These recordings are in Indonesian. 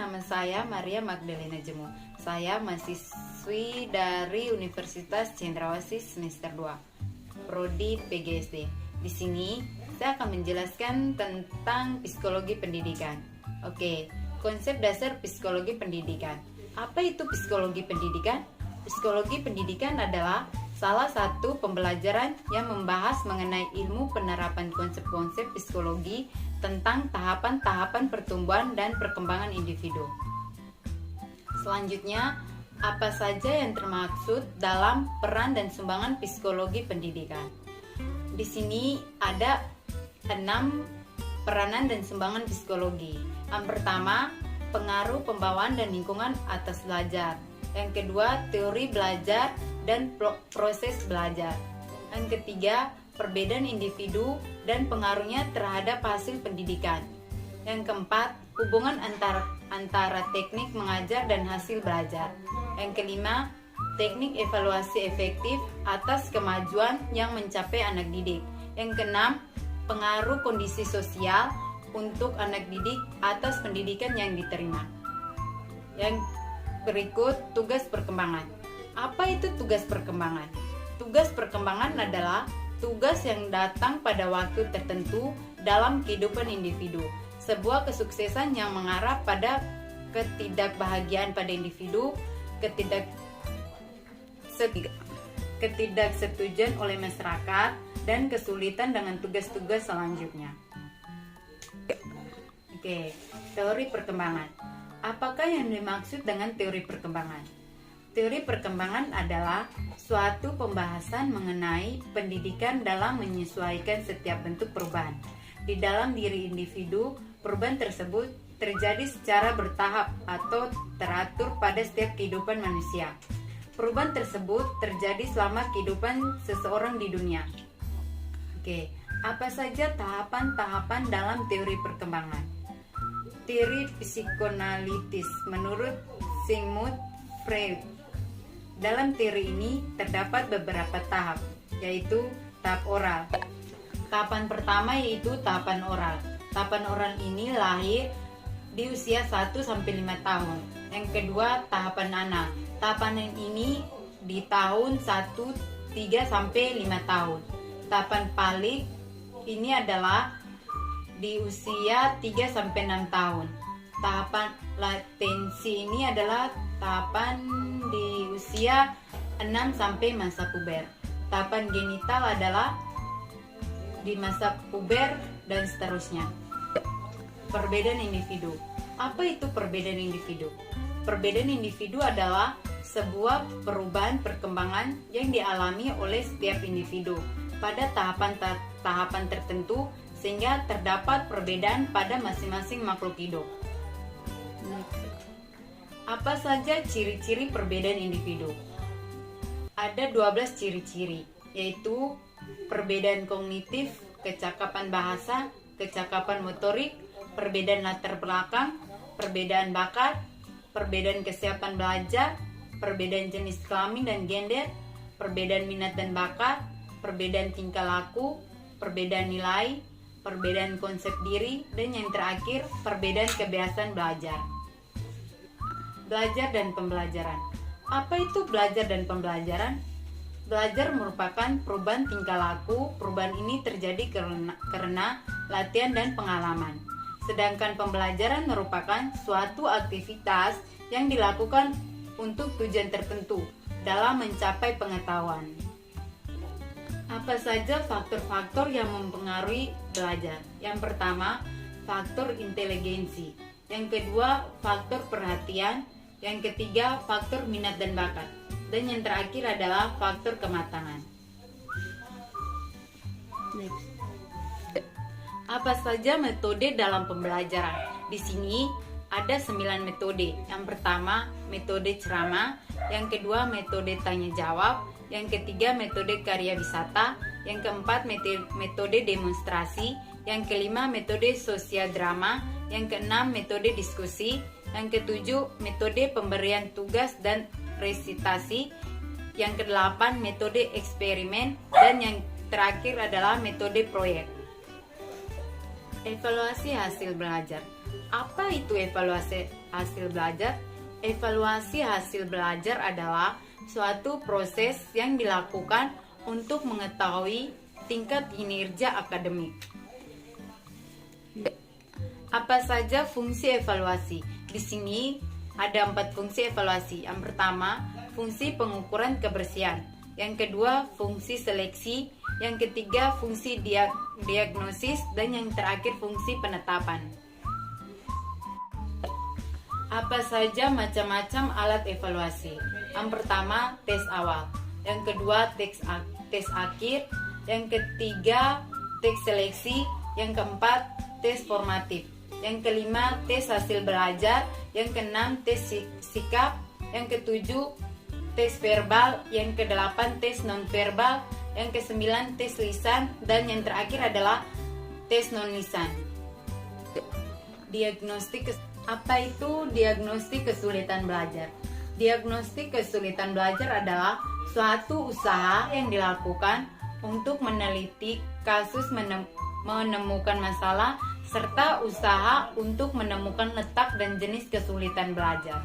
nama saya Maria Magdalena Jemu. Saya mahasiswi dari Universitas Cendrawasih semester 2, Prodi PGSD. Di sini saya akan menjelaskan tentang psikologi pendidikan. Oke, konsep dasar psikologi pendidikan. Apa itu psikologi pendidikan? Psikologi pendidikan adalah salah satu pembelajaran yang membahas mengenai ilmu penerapan konsep-konsep psikologi tentang tahapan-tahapan pertumbuhan dan perkembangan individu. Selanjutnya, apa saja yang termaksud dalam peran dan sumbangan psikologi pendidikan? Di sini ada 6 peranan dan sumbangan psikologi. Yang pertama, pengaruh pembawaan dan lingkungan atas belajar. Yang kedua, teori belajar dan proses belajar. Yang ketiga, perbedaan individu dan pengaruhnya terhadap hasil pendidikan. Yang keempat, hubungan antara teknik mengajar dan hasil belajar. Yang kelima, teknik evaluasi efektif atas kemajuan yang mencapai anak didik. Yang keenam, pengaruh kondisi sosial untuk anak didik atas pendidikan yang diterima. Yang berikut, tugas perkembangan. Apa itu tugas perkembangan? Tugas perkembangan adalah tugas yang datang pada waktu tertentu dalam kehidupan individu. Sebuah kesuksesan yang mengarah pada ketidakbahagiaan pada individu, ketidaksetujuan oleh masyarakat, dan kesulitan dengan tugas-tugas selanjutnya. Oke, teori perkembangan. Apakah yang dimaksud dengan teori perkembangan? Teori perkembangan adalah suatu pembahasan mengenai pendidikan dalam menyesuaikan setiap bentuk perubahan. Di dalam diri individu, perubahan tersebut terjadi secara bertahap atau teratur pada setiap kehidupan manusia. Perubahan tersebut terjadi selama kehidupan seseorang di dunia. Oke, apa saja tahapan-tahapan dalam teori perkembangan? Teori psikoanalitis menurut Sigmund Freud. Dalam teori ini terdapat beberapa tahap, yaitu tahap oral. Tahapan pertama yaitu tahapan oral. Tahapan oral ini lahir di usia 1-5 tahun. Yang kedua, tahapan anal. Tahapan ini di tahun 1-3-5 tahun. Tahapan palik ini adalah di usia 3-6 tahun. Tahapan latensi ini adalah tahapan di usia 6 sampai masa puber. Tahapan genital adalah di masa puber dan seterusnya. Perbedaan individu. Apa itu perbedaan individu? Perbedaan individu adalah sebuah perubahan perkembangan yang dialami oleh setiap individu pada tahapan tertentu sehingga terdapat perbedaan pada masing-masing makhluk hidup. Apa saja ciri-ciri perbedaan individu? Ada 12 ciri-ciri, yaitu perbedaan kognitif, kecakapan bahasa, kecakapan motorik, perbedaan latar belakang, perbedaan bakat, perbedaan kesiapan belajar, perbedaan jenis kelamin dan gender, perbedaan minat dan bakat, perbedaan tingkah laku, perbedaan nilai, perbedaan konsep diri, dan yang terakhir, perbedaan kebiasaan belajar. Belajar dan pembelajaran. Apa itu belajar dan pembelajaran? Belajar merupakan perubahan tingkah laku. Perubahan ini terjadi karena latihan dan pengalaman. Sedangkan pembelajaran merupakan suatu aktivitas yang dilakukan untuk tujuan tertentu dalam mencapai pengetahuan. Apa saja faktor-faktor yang mempengaruhi belajar? Yang pertama, faktor inteligensi. Yang kedua, faktor perhatian. Yang ketiga, faktor minat dan bakat. Dan yang terakhir adalah faktor kematangan. Next. Apa saja metode dalam pembelajaran? Di sini ada 9 metode. Yang pertama, metode ceramah. Yang kedua, metode tanya jawab. Yang ketiga, metode karya wisata. Yang keempat, metode demonstrasi. Yang kelima, metode sosial drama. Yang keenam, metode diskusi. Yang ketujuh, metode pemberian tugas dan resitasi. Yang kedelapan, metode eksperimen. Dan yang terakhir adalah metode proyek. Evaluasi hasil belajar. Apa itu evaluasi hasil belajar? Evaluasi hasil belajar adalah suatu proses yang dilakukan untuk mengetahui tingkat kinerja akademik. Apa saja fungsi evaluasi? Di sini ada 4 fungsi evaluasi. Yang pertama, fungsi pengukuran kebersihan. Yang kedua, fungsi seleksi. Yang ketiga, fungsi diagnosis. Dan yang terakhir, fungsi penetapan. Apa saja macam-macam alat evaluasi? Yang pertama, tes awal. Yang kedua, tes akhir. Yang ketiga, tes seleksi. Yang keempat, tes formatif. Yang kelima, tes hasil belajar. Yang keenam, tes sikap. Yang ketujuh, tes verbal. Yang kedelapan, tes nonverbal. Yang kesembilan, tes lisan. Dan yang terakhir adalah tes non lisan. Diagnostik. Apa itu diagnostik kesulitan belajar? Diagnostik kesulitan belajar adalah suatu usaha yang dilakukan untuk meneliti kasus, menemukan masalah, serta usaha untuk menemukan letak dan jenis kesulitan belajar.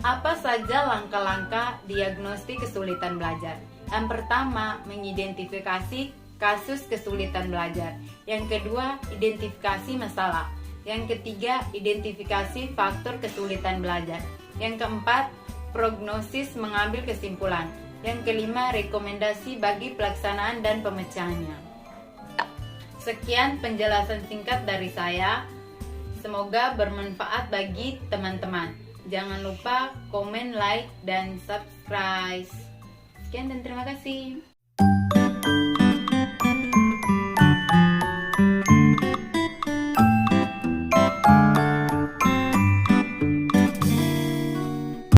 Apa saja langkah-langkah diagnostik kesulitan belajar? Yang pertama, mengidentifikasi kasus kesulitan belajar. Yang kedua, identifikasi masalah. Yang ketiga, identifikasi faktor kesulitan belajar. Yang keempat, prognosis mengambil kesimpulan. Yang kelima, rekomendasi bagi pelaksanaan dan pemecahannya. Sekian penjelasan singkat dari saya. Semoga bermanfaat bagi teman-teman. Jangan lupa komen, like, dan subscribe. Sekian dan terima kasih.